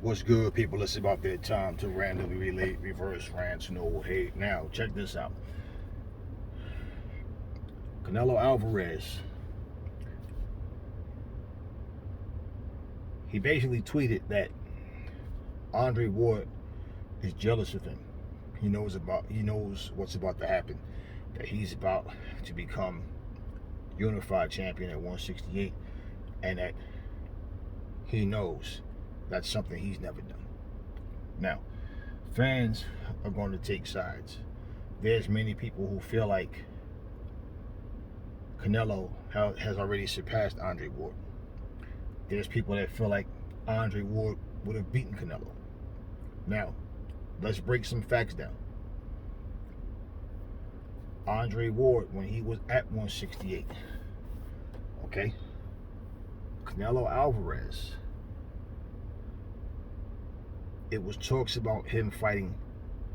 What's good, people? It's about their time to randomly relate reverse rants, no hate. Now, check this out. Canelo Alvarez, he basically tweeted that Andre Ward is jealous of him. He knows what's about to happen. That he's about to become unified champion at 168, and that he knows that's something he's never done. Now, fans are going to take sides. There's many people who feel like Canelo has already surpassed Andre Ward. There's people that feel like Andre Ward would have beaten Canelo. Now, let's break some facts down. Andre Ward, when he was at 168, okay? Canelo Alvarez, it was talks about him fighting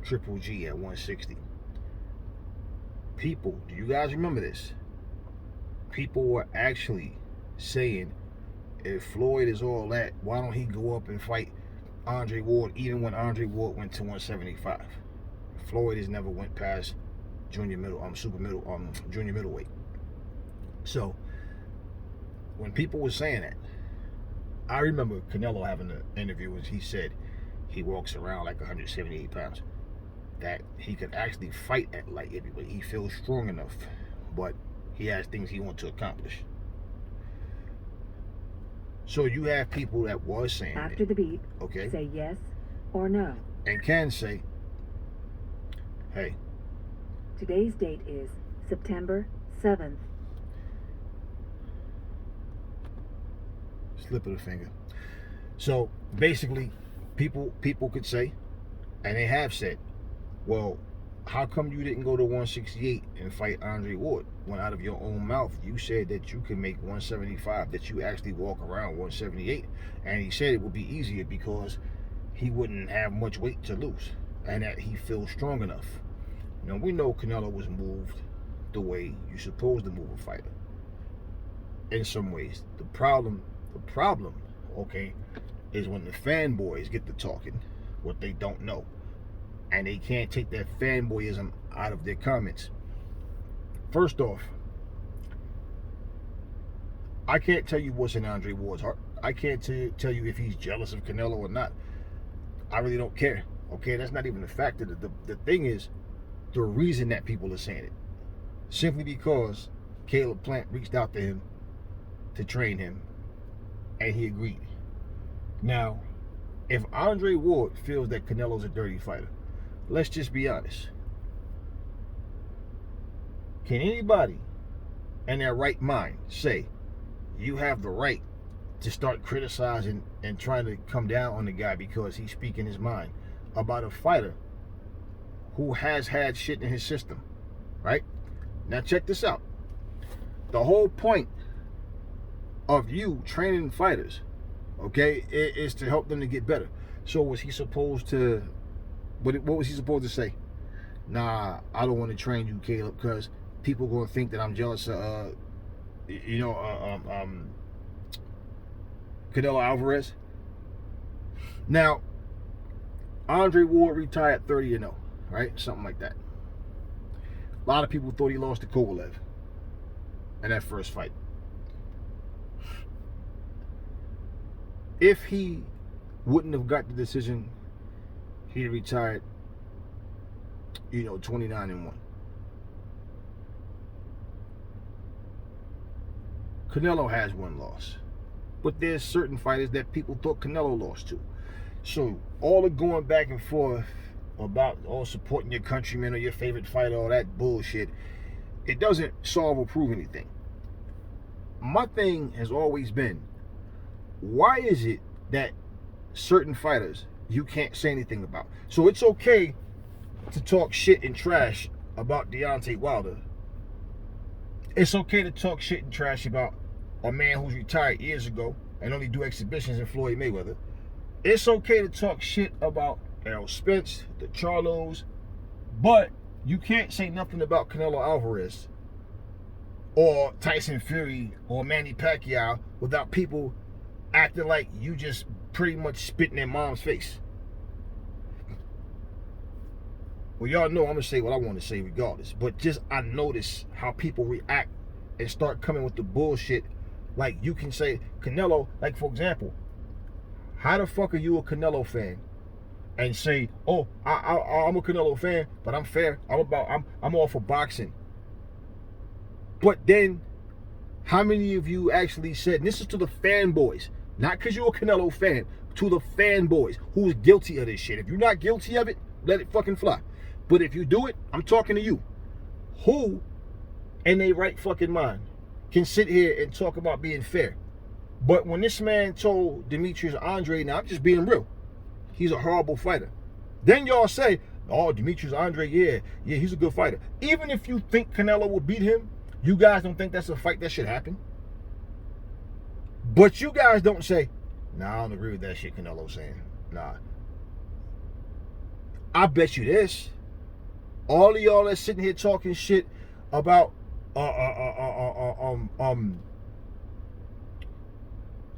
Triple G at 160. People, do you guys remember this? People were actually saying, if Floyd is all that, why don't he go up and fight Andre Ward, even when Andre Ward went to 175? Floyd has never went past junior middleweight. So when people were saying that, I remember Canelo having an interview where he said he walks around like 178 pounds, that he could actually fight at light heavyweight. He feels strong enough, but he has things he wants to accomplish. So you have people that was saying after the beat, okay, say yes or no, and can say, hey, today's date is September 7th. Slip of the finger. So basically, people could say, and they have said, well, how come you didn't go to 168 and fight Andre Ward when out of your own mouth you said that you can make 175, that you actually walk around 178? And he said it would be easier because he wouldn't have much weight to lose and that he feels strong enough. Now, we know Canelo was moved the way you're supposed to move a fighter in some ways. The problem, okay, is when the fanboys get to talking what they don't know, and they can't take that fanboyism out of their comments. First off, I can't tell you what's in Andre Ward's heart. I can't tell you if he's jealous of Canelo or not. I really don't care. Okay, that's not even a factor. The thing is, the reason that people are saying it, simply because Caleb Plant reached out to him to train him, and he agreed. Now, if Andre Ward feels that Canelo's a dirty fighter, let's just be honest. Can anybody in their right mind say you have the right to start criticizing and trying to come down on the guy because he's speaking his mind about a fighter who has had shit in his system, right? Now check this out. The whole point of you training fighters, okay, is to help them to get better. So was he supposed to, what was he supposed to say? Nah, I don't want to train you, Caleb, because people are going to think that I'm jealous of, Canelo Alvarez. Now, Andre Ward retired 30-0, right? Something like that. A lot of people thought he lost to Kovalev in that first fight. If he wouldn't have got the decision, he'd have retired, 29-1. Canelo has one loss, but there's certain fighters that people thought Canelo lost to. So all the going back and forth about all supporting your countryman or your favorite fighter, all that bullshit, it doesn't solve or prove anything. My thing has always been, why is it that certain fighters you can't say anything about? So it's okay to talk shit and trash about Deontay Wilder. It's okay to talk shit and trash about a man who's retired years ago and only do exhibitions in Floyd Mayweather. It's okay to talk shit about Errol Spence, the Charlos, but you can't say nothing about Canelo Alvarez or Tyson Fury or Manny Pacquiao without people acting like you just pretty much spit in their mom's face. Well, y'all know I'm gonna say what I want to say regardless. But just I notice how people react and start coming with the bullshit. Like you can say Canelo, like for example, how the fuck are you a Canelo fan and say, oh, I'm a Canelo fan, but I'm fair. I'm all for boxing. But then, how many of you actually said, and this is to the fanboys, not because you're a Canelo fan, to the fanboys who's guilty of this shit. If you're not guilty of it, let it fucking fly. But if you do it, I'm talking to you. Who in their right fucking mind can sit here and talk about being fair? But when this man told Demetrius Andre, now I'm just being real, he's a horrible fighter. Then y'all say, oh, Demetrius Andre, yeah, he's a good fighter. Even if you think Canelo will beat him, you guys don't think that's a fight that should happen? But you guys don't say, nah, I don't agree with that shit Canelo's saying. Nah. I bet you this. All of y'all that's sitting here talking shit about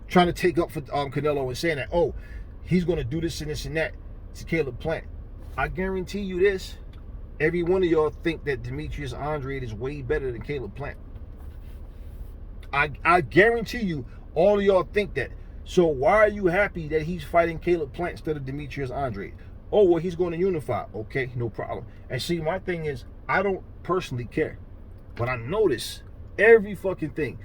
trying to take up for Canelo and saying that, oh, he's gonna do this and this and that to Caleb Plant. I guarantee you this. Every one of y'all think that Demetrius Andre is way better than Caleb Plant. I guarantee you all of y'all think that. So why are you happy that he's fighting Caleb Plant instead of Demetrius Andre? Oh, well, he's going to unify. Okay, no problem. And see, my thing is, I don't personally care. But I notice every fucking thing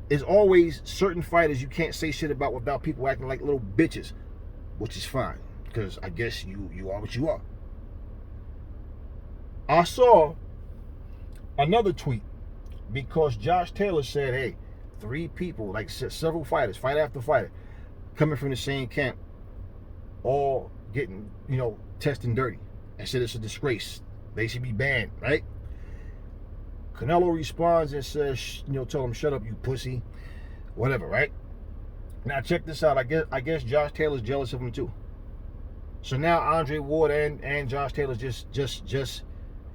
is always certain fighters you can't say shit about without people acting like little bitches, which is fine, because I guess you are what you are. I saw another tweet because Josh Taylor said, hey, 3 people, like several fighters, fight after fighter, coming from the same camp, all getting, testing dirty, and said it's a disgrace. They should be banned, right? Canelo responds and says, tell him, shut up, you pussy, whatever, right? Now check this out. I guess Josh Taylor's jealous of him too. So now Andre Ward and Josh Taylor's just jealous.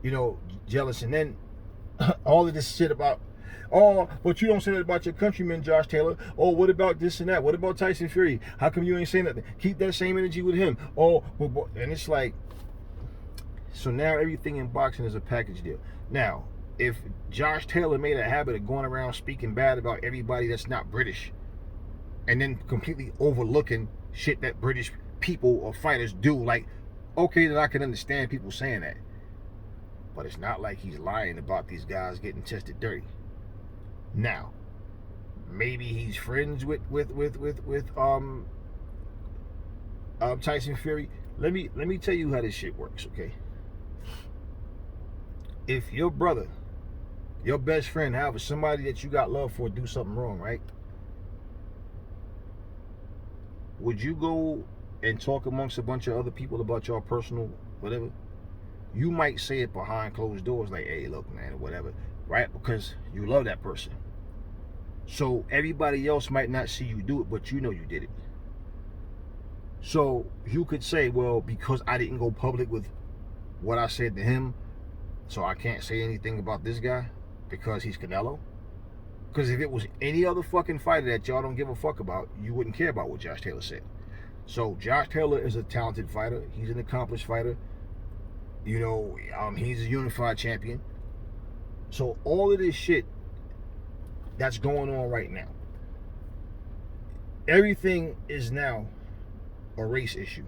And then all of this shit about, oh, but you don't say that about your countryman, Josh Taylor. Oh, what about this and that? What about Tyson Fury? How come you ain't saying nothing? Keep that same energy with him. Oh, and it's like, so now everything in boxing is a package deal. Now, if Josh Taylor made a habit of going around speaking bad about everybody that's not British, and then completely overlooking shit that British people or fighters do, like, okay, then I can understand people saying that. But it's not like he's lying about these guys getting tested dirty. Now, maybe he's friends with Tyson Fury. Let me tell you how this shit works, okay? If your brother, your best friend, however, somebody that you got love for, do something wrong, right? Would you go and talk amongst a bunch of other people about your personal whatever? You might say it behind closed doors, like, hey, look, man, or whatever, right? Because you love that person. So everybody else might not see you do it, but you know you did it. So you could say, well, because I didn't go public with what I said to him, so I can't say anything about this guy because he's Canelo? Because if it was any other fucking fighter that y'all don't give a fuck about, you wouldn't care about what Josh Taylor said. So Josh Taylor is a talented fighter. He's an accomplished fighter. He's a unified champion. So all of this shit that's going on right now, everything is now a race issue.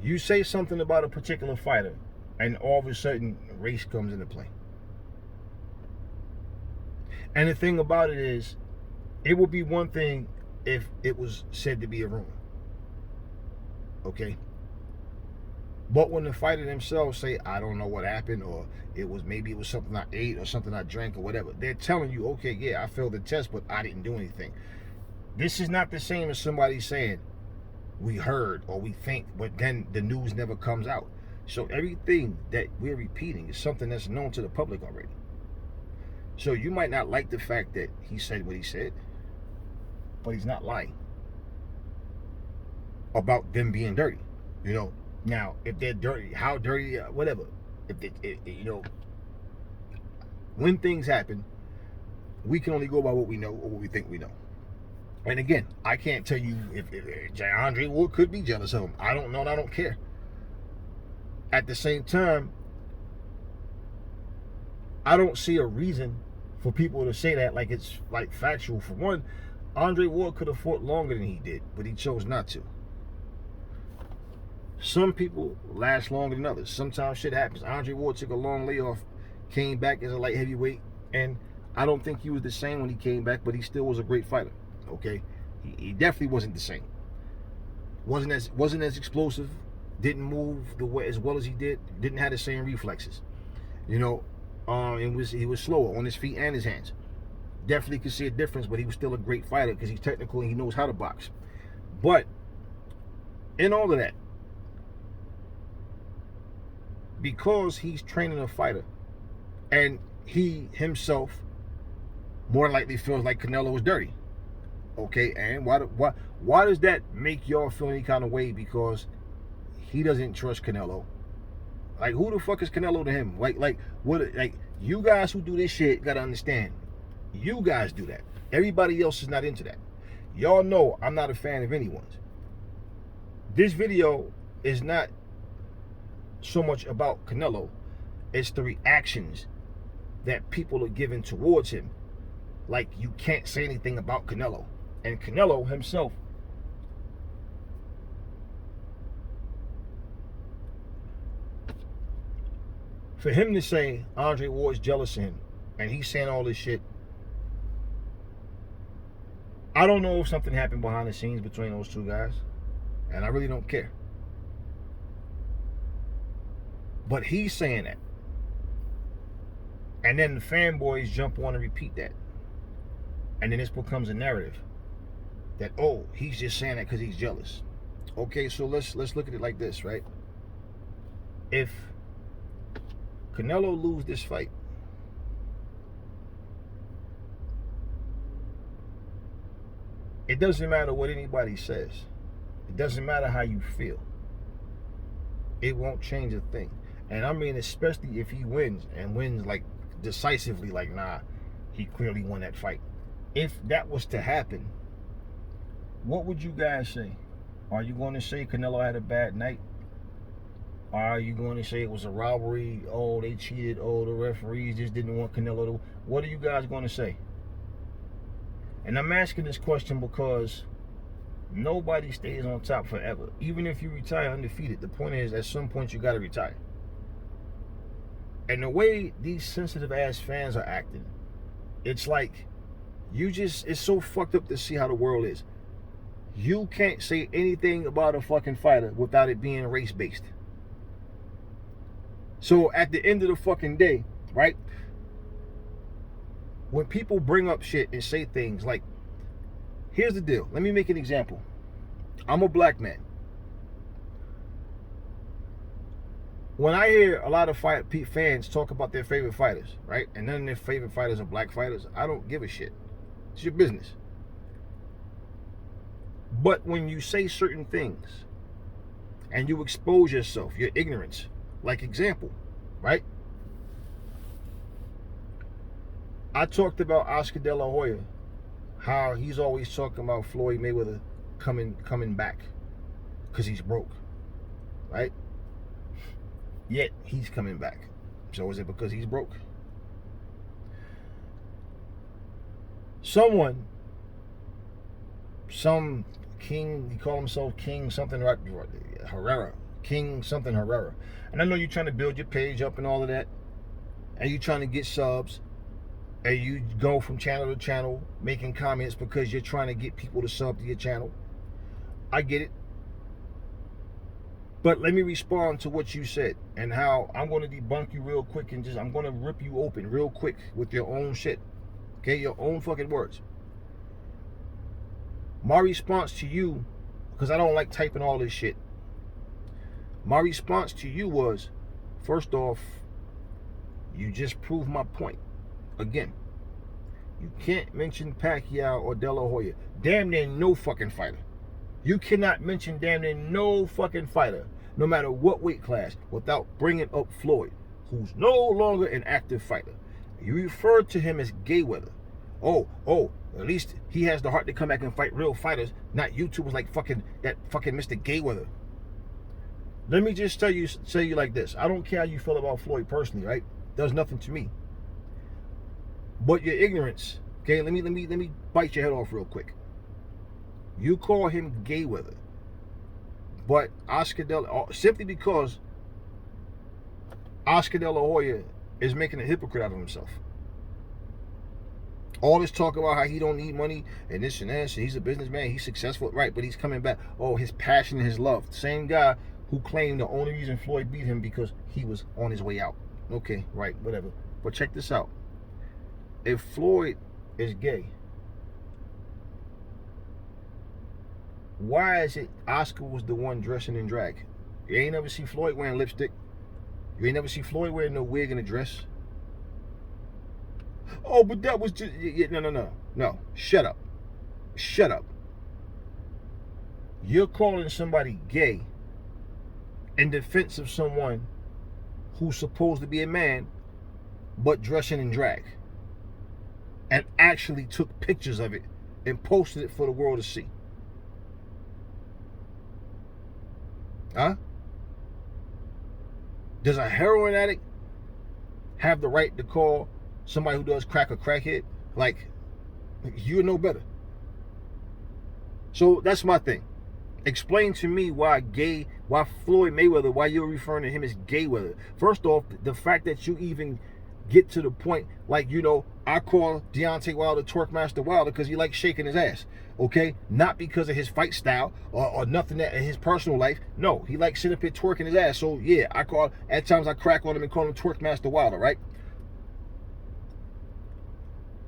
You say something about a particular fighter, and all of a sudden, race comes into play. And the thing about it is, it would be one thing if it was said to be a rumor. Okay? But when the fighter themselves say, I don't know what happened, or maybe it was something I ate or something I drank or whatever, they're telling you, okay, yeah, I failed the test, but I didn't do anything. This is not the same as somebody saying, we heard or we think, but then the news never comes out. So everything that we're repeating is something that's known to the public already. So you might not like the fact that he said what he said, but he's not lying about them being dirty. Now, if they're dirty, how dirty, whatever. When things happen, we can only go by what we know or what we think we know. And again, I can't tell you if Andre Ward could be jealous of him. I don't know, and I don't care. At the same time, I don't see a reason for people to say that like it's like factual. For one, Andre Ward could have fought longer than he did, but he chose not to. Some people last longer than others. Sometimes shit happens. Andre Ward took a long layoff, came back as a light heavyweight, and I don't think he was the same when he came back, but he still was a great fighter. Okay, he definitely wasn't the same. Wasn't as explosive. Didn't move the way as well as he did. Didn't have the same reflexes. You know, he was slower on his feet and his hands. Definitely could see a difference, but he was still a great fighter because he's technical and he knows how to box. But in all of that, because he's training a fighter, and he himself more likely feels like Canelo is dirty. Okay, and why does that make y'all feel any kind of way? Because he doesn't trust Canelo. Like, who the fuck is Canelo to him? Like what? Like, you guys who do this shit gotta understand. You guys do that. Everybody else is not into that. Y'all know I'm not a fan of anyone's. This video is not so much about Canelo. It's the reactions that people are giving towards him. Like, you can't say anything about Canelo. And Canelo himself, for him to say Andre Ward's jealous of him, and he's saying all this shit, I don't know if something happened behind the scenes between those two guys, and I really don't care. But he's saying that. And then the fanboys jump on and repeat that. And then this becomes a narrative that, oh, he's just saying that because he's jealous. Okay, so let's look at it like this, right? If Canelo loses this fight, it doesn't matter what anybody says. It doesn't matter how you feel. It won't change a thing. And I mean, especially if he wins, and wins like decisively, like, nah, he clearly won that fight. If that was to happen, what would you guys say? Are you going to say Canelo had a bad night? Are you going to say it was a robbery? Oh, they cheated. Oh, the referees just didn't want Canelo to... What are you guys going to say? And I'm asking this question because nobody stays on top forever. Even if you retire undefeated, the point is, at some point, you got to retire. And the way these sensitive ass fans are acting, it's like, it's so fucked up to see how the world is. You can't say anything about a fucking fighter without it being race-based. So at the end of the fucking day, right? When people bring up shit and say things like, here's the deal. Let me make an example. I'm a black man. When I hear a lot of fans talk about their favorite fighters, right? And none of their favorite fighters are black fighters, I don't give a shit. It's your business. But when you say certain things and you expose yourself, your ignorance, like example, right? I talked about Oscar De La Hoya, how he's always talking about Floyd Mayweather coming back because he's broke, right? Yet he's coming back. So is it because he's broke? Some king, he called himself King something Herrera. King something Herrera. And I know you're trying to build your page up and all of that. And you're trying to get subs. And you go from channel to channel making comments because you're trying to get people to sub to your channel. I get it. But let me respond to what you said and how I'm going to debunk you real quick, and I'm going to rip you open real quick with your own shit. Okay, your own fucking words. My response to you, because I don't like typing all this shit. My response to you was, first off, you just proved my point. Again, you can't mention Pacquiao or De La Hoya. Damn near no fucking fighter. You cannot mention damn near no fucking fighter, no matter what weight class, without bringing up Floyd, who's no longer an active fighter. You refer to him as Gayweather. At least he has the heart to come back and fight real fighters, not YouTubers like that fucking Mr. Gayweather. Let me just say you like this. I don't care how you feel about Floyd personally, right? Does nothing to me. But your ignorance, okay? Let me bite your head off real quick. You call him Gayweather, but Oscar simply because Oscar De La Hoya is making a hypocrite out of himself. All this talk about how he don't need money and this and that, and he's a businessman, he's successful, right? But he's coming back. Oh, his passion and his love. Same guy who claimed the only reason Floyd beat him because he was on his way out. Okay, right, whatever. But check this out. If Floyd is gay, why is it Oscar was the one dressing in drag? You ain't never see Floyd wearing lipstick. You ain't never see Floyd wearing no wig and a dress. Oh, but that was just... No. Shut up. Shut up. You're calling somebody gay in defense of someone who's supposed to be a man but dressing in drag, and actually took pictures of it and posted it for the world to see. Huh? Does a heroin addict have the right to call somebody who does crack a crackhead? Like, you know better. So that's my thing. Explain to me why Floyd Mayweather, why you're referring to him as Gayweather. First off, the fact that you even get to the point, like, I call Deontay Wilder Twerkmaster Wilder because he likes shaking his ass, okay? Not because of his fight style or nothing that in his personal life. No, he likes sitting up here twerking his ass. So yeah, at times I crack on him and call him Twerkmaster Wilder, right?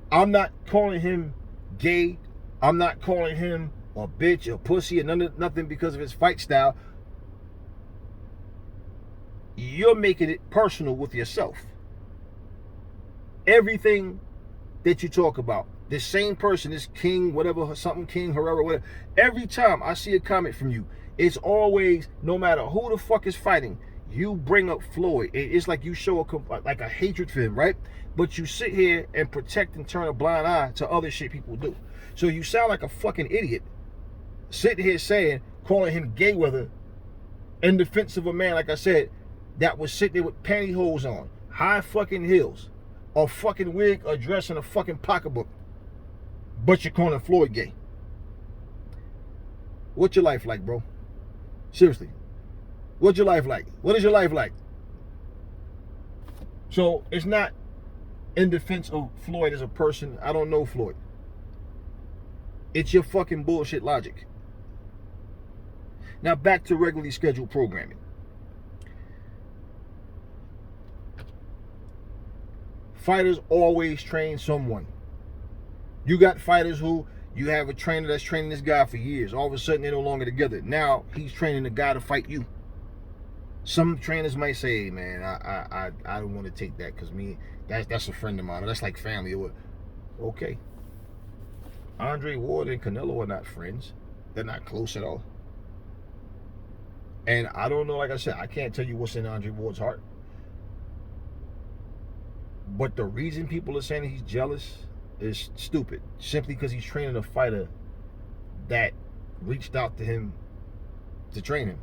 I'm not calling him gay. I'm not calling him a bitch or pussy or nothing because of his fight style. You're making it personal with yourself. Everything that you talk about, this same person, this King, whatever, something King, Herrera, whatever, every time I see a comment from you, it's always, no matter who the fuck is fighting, you bring up Floyd. It's like you show a hatred for him, right? But you sit here and protect and turn a blind eye to other shit people do. So you sound like a fucking idiot sitting here calling him Gayweather in defense of a man, like I said, that was sitting there with pantyhose on, high fucking heels, a fucking wig, a dress, and a fucking pocketbook. But you're calling Floyd gay. What's your life like, bro? Seriously. What's your life like? What is your life like? So it's not in defense of Floyd as a person. I don't know Floyd. It's your fucking bullshit logic. Now back to regularly scheduled programming. Fighters always train someone. You got fighters who you have a trainer that's training this guy for years. All of a sudden they're no longer together. Now he's training the guy to fight you. Some trainers might say, hey, man, I don't want to take that because that's a friend of mine. Or that's like family. Or okay. Andre Ward and Canelo are not friends. They're not close at all. And I don't know, like I said, I can't tell you what's in Andre Ward's heart. But the reason people are saying he's jealous is stupid. Simply because he's training a fighter that reached out to him to train him.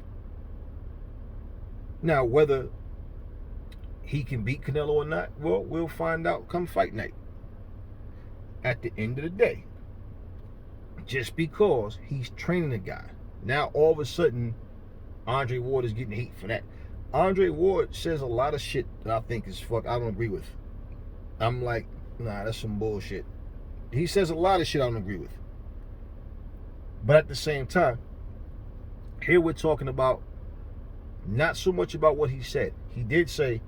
Now, whether he can beat Canelo or not, well, we'll find out come fight night. At the end of the day, just because he's training a guy, now all of a sudden, Andre Ward is getting heat for that. Andre Ward says a lot of shit that I think is I don't agree with. I'm like, nah, that's some bullshit. He says a lot of shit I don't agree with. But at the same time, here we're talking about not so much about what he said. He did say,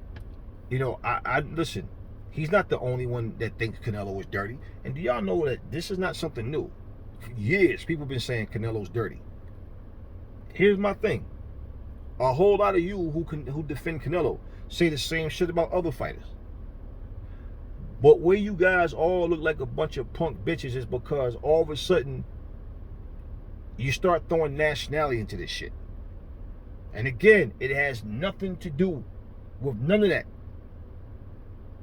I listen, he's not the only one that thinks Canelo is dirty. And do y'all know that this is not something new? For years, people have been saying Canelo's dirty. Here's my thing. A whole lot of you who defend Canelo say the same shit about other fighters. But where you guys all look like a bunch of punk bitches is because all of a sudden you start throwing nationality into this shit. And again, it has nothing to do with none of that.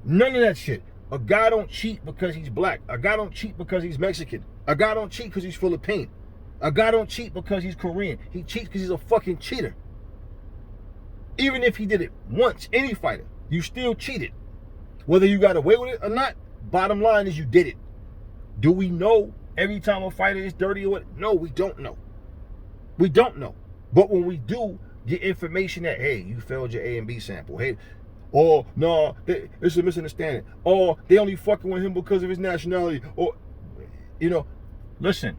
None of that shit. A guy don't cheat because he's black. A guy don't cheat because he's Mexican. A guy don't cheat because he's Filipino. A guy don't cheat because he's Korean. He cheats because he's a fucking cheater. Even if he did it once, any fighter, you still cheated. Whether you got away with it or not, bottom line is you did it. Do we know every time a fighter is dirty or what? No, we don't know. We don't know. But when we do get information that, hey, you failed your A and B sample, hey, or no, it's a misunderstanding, or they only fucking with him because of his nationality, or, you know, listen,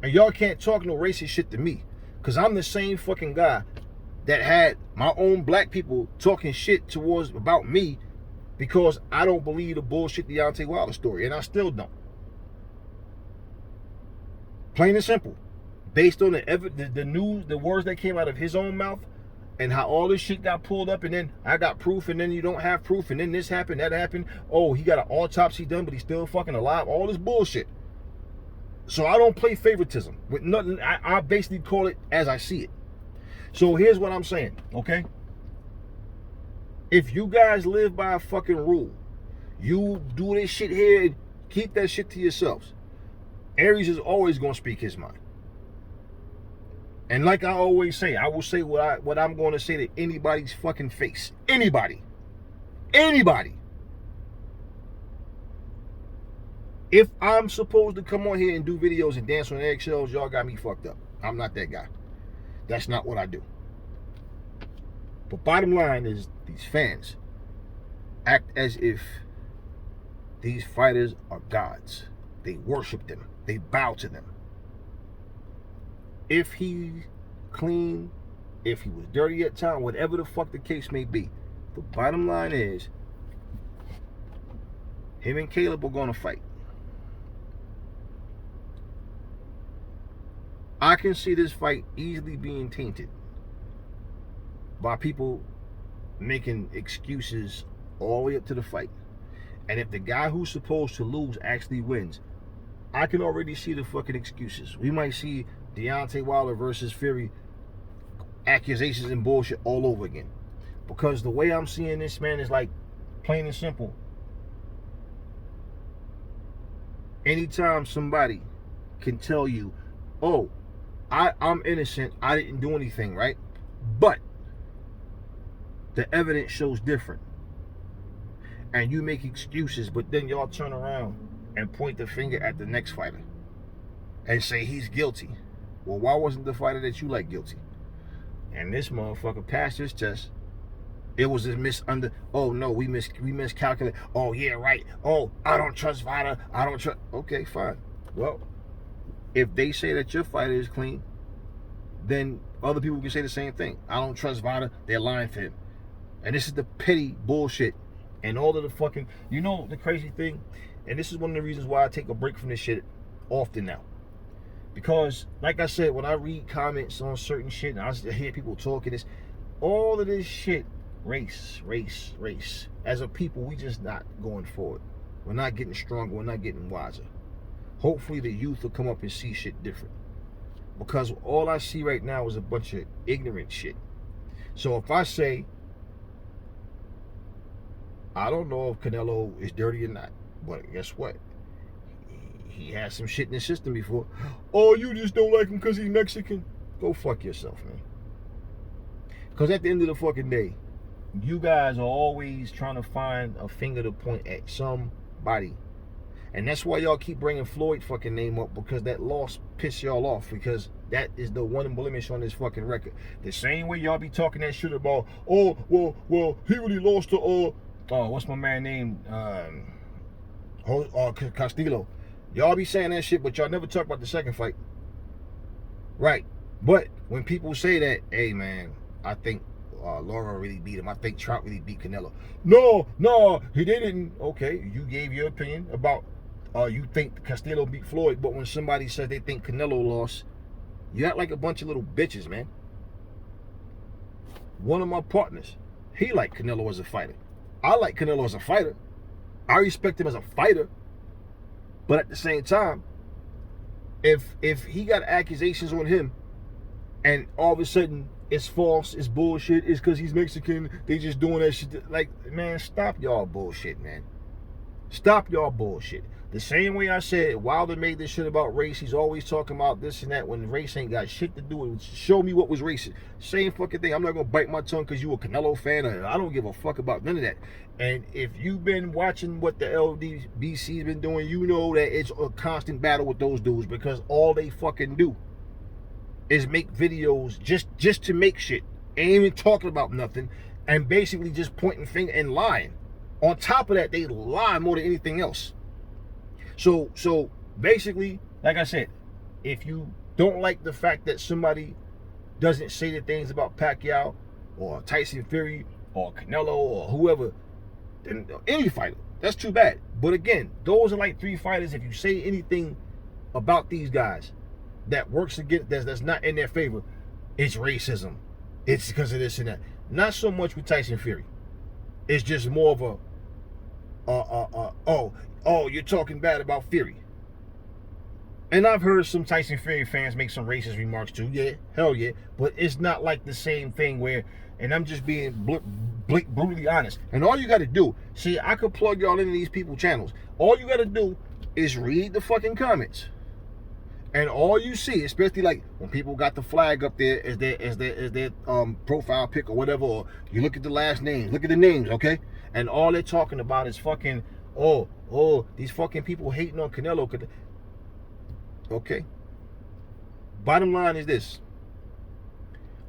and y'all can't talk no racist shit to me, because I'm the same fucking guy that had my own black people talking shit about me because I don't believe the bullshit Deontay Wilder story, and I still don't. Plain and simple. Based on the news, the words that came out of his own mouth, and how all this shit got pulled up, and then I got proof, and then you don't have proof, and then this happened, that happened. Oh, he got an autopsy done, but he's still fucking alive. All this bullshit. So I don't play favoritism with nothing. I basically call it as I see it. So here's what I'm saying, okay? If you guys live by a fucking rule, you do this shit here and keep that shit to yourselves. Aries is always gonna speak his mind. And like I always say, I will say what I'm going to say to anybody's fucking face. Anybody. Anybody. If I'm supposed to come on here and do videos and dance on eggshells, y'all got me fucked up. I'm not that guy. That's not what I do. But bottom line is, these fans act as if these fighters are gods. They worship them. They bow to them. If he's clean, if he was dirty at time, whatever the fuck the case may be, the bottom line is, him and Caleb are going to fight. I can see this fight easily being tainted by people making excuses all the way up to the fight. And if the guy who's supposed to lose actually wins, I can already see the fucking excuses. We might see Deontay Wilder versus Fury accusations and bullshit all over again. Because the way I'm seeing this, man, is like plain and simple. Anytime somebody can tell you, oh, I'm innocent, I didn't do anything, right? But the evidence shows different. And you make excuses, but then y'all turn around and point the finger at the next fighter and say he's guilty. Well, why wasn't the fighter that you like guilty? And this motherfucker passed his test. It was a oh no, we miscalculated. Oh yeah, right. Oh, I don't trust fighter. I don't trust. Okay, fine. Well, if they say that your fighter is clean, then other people can say the same thing. I don't trust Vada. They're lying to him. And this is the petty bullshit. And all of the fucking, you know the crazy thing? And this is one of the reasons why I take a break from this shit often now. Because, like I said, when I read comments on certain shit, and I hear people talking this, all of this shit, race. As a people, we just not going forward. We're not getting stronger. We're not getting wiser. Hopefully the youth will come up and see shit different. Because all I see right now is a bunch of ignorant shit. So if I say, I don't know if Canelo is dirty or not, but guess what? He has some shit in his system before. Oh, you just don't like him because he's Mexican? Go fuck yourself, man. Because at the end of the fucking day, you guys are always trying to find a finger to point at somebody. And that's why y'all keep bringing Floyd fucking name up, because that loss pissed y'all off, because that is the one blemish on this fucking record. The same way y'all be talking that shit about, oh, well, he really lost to, what's my man name? Castillo. Y'all be saying that shit, but y'all never talk about the second fight. Right. But when people say that, hey, man, I think Laura really beat him. I think Trout really beat Canelo. No, he didn't. Okay, you gave your opinion about you think Castillo beat Floyd, but when somebody says they think Canelo lost, you act like a bunch of little bitches, man. One of my partners, he liked Canelo as a fighter. I like Canelo as a fighter. I respect him as a fighter. But at the same time, if he got accusations on him, and all of a sudden it's false, it's bullshit, it's because he's Mexican, they just doing that shit. Like, man, stop y'all bullshit, man. Stop y'all bullshit. The same way I said Wilder made this shit about race, he's always talking about this and that when race ain't got shit to do with it. Show me what was racist. Same fucking thing. I'm not gonna bite my tongue because you a Canelo fan. I don't give a fuck about none of that. And if you've been watching what the LDBC's been doing, you know that it's a constant battle with those dudes because all they fucking do is make videos just to make shit. Ain't even talking about nothing and basically just pointing finger and lying. On top of that, they lie more than anything else. So basically, like I said, if you don't like the fact that somebody doesn't say the things about Pacquiao or Tyson Fury or Canelo or whoever, then any fighter, that's too bad. But again, those are like 3 fighters. If you say anything about these guys that works against that's not in their favor, it's racism. It's because of this and that. Not so much with Tyson Fury. It's just more of a oh, you're talking bad about Fury. And I've heard some Tyson Fury fans make some racist remarks too. Yeah, hell yeah. But it's not like the same thing where, and I'm just being brutally honest. And all you got to do, see, I could plug y'all into these people's channels. All you got to do is read the fucking comments. And all you see, especially like when people got the flag up there as their profile pic or whatever, or you look at the last names, look at the names, okay? And all they're talking about is fucking, oh, these fucking people hating on Canelo. Okay. Bottom line is this.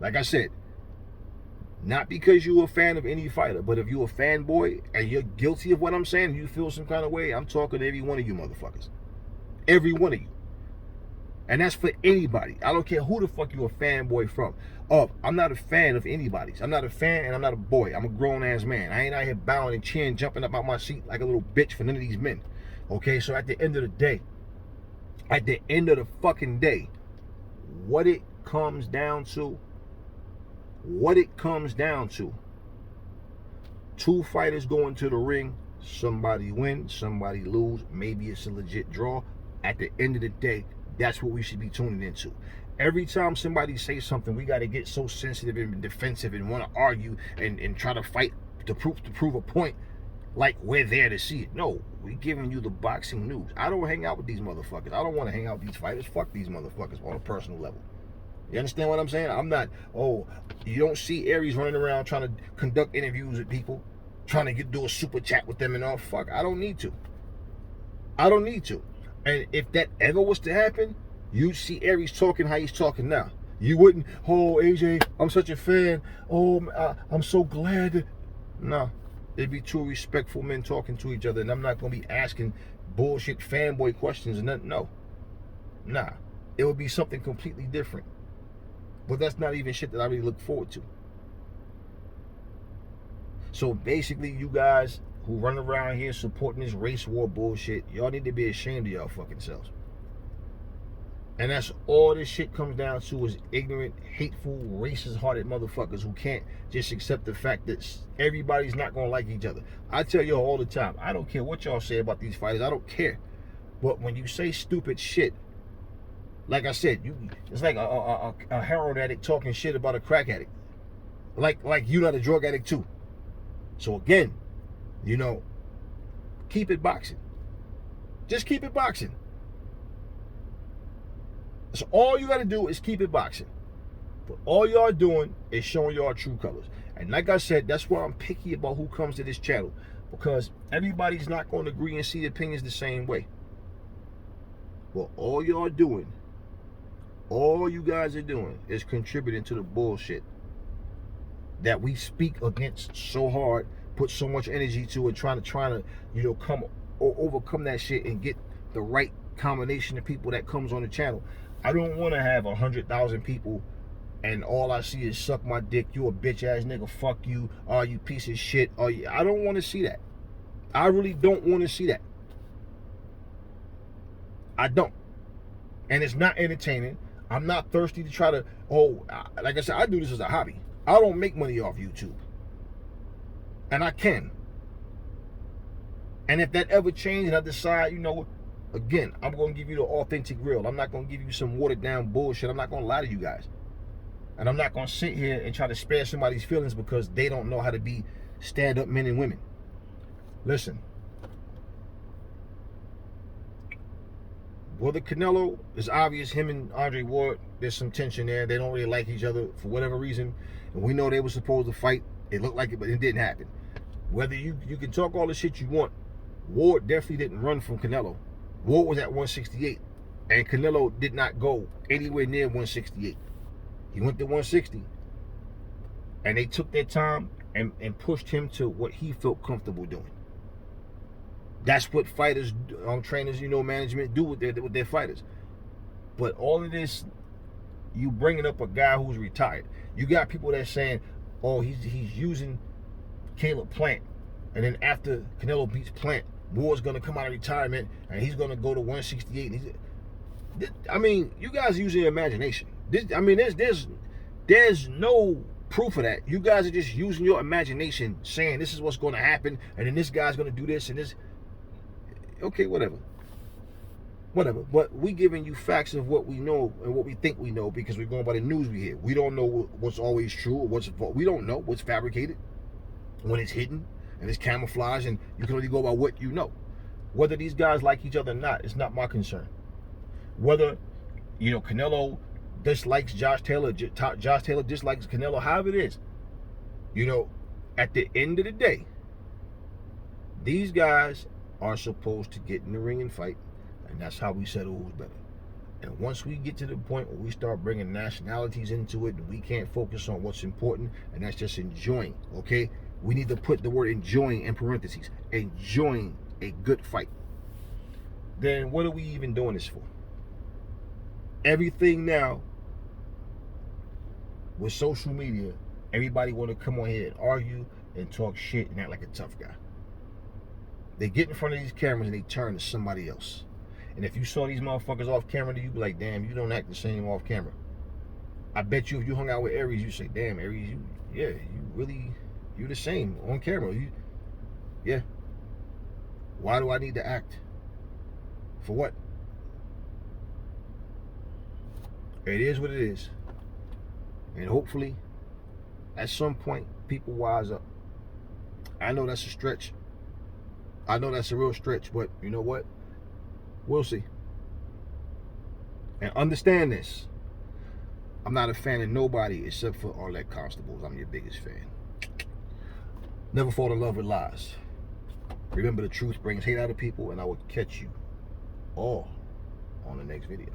Like I said, not because you're a fan of any fighter, but if you're a fanboy and you're guilty of what I'm saying, and you feel some kind of way, I'm talking to every one of you motherfuckers. Every one of you. And that's for anybody. I don't care who the fuck you a fanboy from. Oh, I'm not a fan of anybody's. I'm not a fan and I'm not a boy. I'm a grown-ass man. I ain't out here bowing and cheering, jumping up out my seat like a little bitch for none of these men. Okay, so at the end of the day, at the end of the fucking day, what it comes down to, 2 fighters go into the ring, somebody win, somebody lose, maybe it's a legit draw. At the end of the day, that's what we should be tuning into. Every time somebody says something, we got to get so sensitive and defensive and want to argue and try to fight to prove a point like we're there to see it. No, we giving you the boxing news. I don't hang out with these motherfuckers. I don't want to hang out with these fighters. Fuck these motherfuckers on a personal level. You understand what I'm saying? I'm not, you don't see Aries running around trying to conduct interviews with people, trying to do a super chat with them and all. Fuck, I don't need to. I don't need to. And if that ever was to happen, you'd see Aries talking how he's talking now. You wouldn't, AJ, I'm such a fan. I'm so glad that... No, it'd be 2 respectful men talking to each other, and I'm not going to be asking bullshit fanboy questions and nothing. No. Nah. It would be something completely different. But that's not even shit that I really look forward to. So basically, you guys who run around here supporting this race war bullshit, y'all need to be ashamed of y'all fucking selves. And that's all this shit comes down to, is ignorant, hateful, racist-hearted motherfuckers who can't just accept the fact that everybody's not going to like each other. I tell y'all all the time, I don't care what y'all say about these fighters. I don't care. But when you say stupid shit, like I said, it's like a heroin addict talking shit about a crack addict. Like you're not a drug addict too. So again, keep it boxing. Just keep it boxing. So all you got to do is keep it boxing. But all y'all doing is showing y'all true colors. And like I said, that's why I'm picky about who comes to this channel. Because everybody's not going to agree and see opinions the same way. But all y'all doing, all you guys are doing is contributing to the bullshit that we speak against so hard, put so much energy to it, trying to overcome that shit and get the right combination of people that comes on the channel. I don't want to have 100,000 people and all I see is suck my dick, you a bitch ass nigga, fuck you, you piece of shit. I don't want to see that. I really don't want to see that. I don't. And it's not entertaining. I'm not thirsty to try to, like I said, I do this as a hobby. I don't make money off YouTube. And I can. And if that ever changes and I decide, again, I'm going to give you the authentic real. I'm not going to give you some watered down bullshit. I'm not going to lie to you guys. And I'm not going to sit here and try to spare somebody's feelings because they don't know how to be stand-up men and women. Listen. Brother Canelo, it's obvious him and Andre Ward, there's some tension there. They don't really like each other for whatever reason. And we know they were supposed to fight. It looked like it, but it didn't happen. Whether you can talk all the shit you want, Ward definitely didn't run from Canelo. Ward was at 168. And Canelo did not go anywhere near 168. He went to 160. And they took their time and pushed him to what he felt comfortable doing. That's what fighters, trainers, management do with their fighters. But all of this, you bringing up a guy who's retired. You got people that saying, oh, he's using Caleb Plant. And then after Canelo beats Plant, Ward's going to come out of retirement and he's going to go to 168. You guys use your imagination. There's no proof of that. You guys are just using your imagination, saying this is what's going to happen, and then this guy's going to do this and this. Okay, whatever. But we giving you facts of what we know and what we think we know because we're going by the news we hear. We don't know what's always true or we don't know what's fabricated, when it's hidden and it's camouflage, and you can only go by what you know. Whether these guys like each other or not, it's not my concern. Whether, Canelo dislikes Josh Taylor, Josh Taylor dislikes Canelo, however it is, at the end of the day, these guys are supposed to get in the ring and fight, and that's how we settle who's better. And once we get to the point where we start bringing nationalities into it, and we can't focus on what's important, and that's just enjoying, okay? We need to put the word enjoying in parentheses. Enjoying a good fight. Then what are we even doing this for? Everything now, with social media, everybody want to come on here and argue and talk shit and act like a tough guy. They get in front of these cameras and they turn to somebody else. And if you saw these motherfuckers off camera, you'd be like, damn, you don't act the same off camera. I bet you if you hung out with Aries, you say, damn, Aries, you're the same on camera. Yeah. Why do I need to act? For what? It is what it is. And hopefully, at some point, people wise up. I know that's a stretch. I know that's a real stretch, but you know what? We'll see. And understand this. I'm not a fan of nobody except for Arlette Constables. I'm your biggest fan. Never fall in love with lies. Remember, the truth brings hate out of people, and I will catch you all on the next video.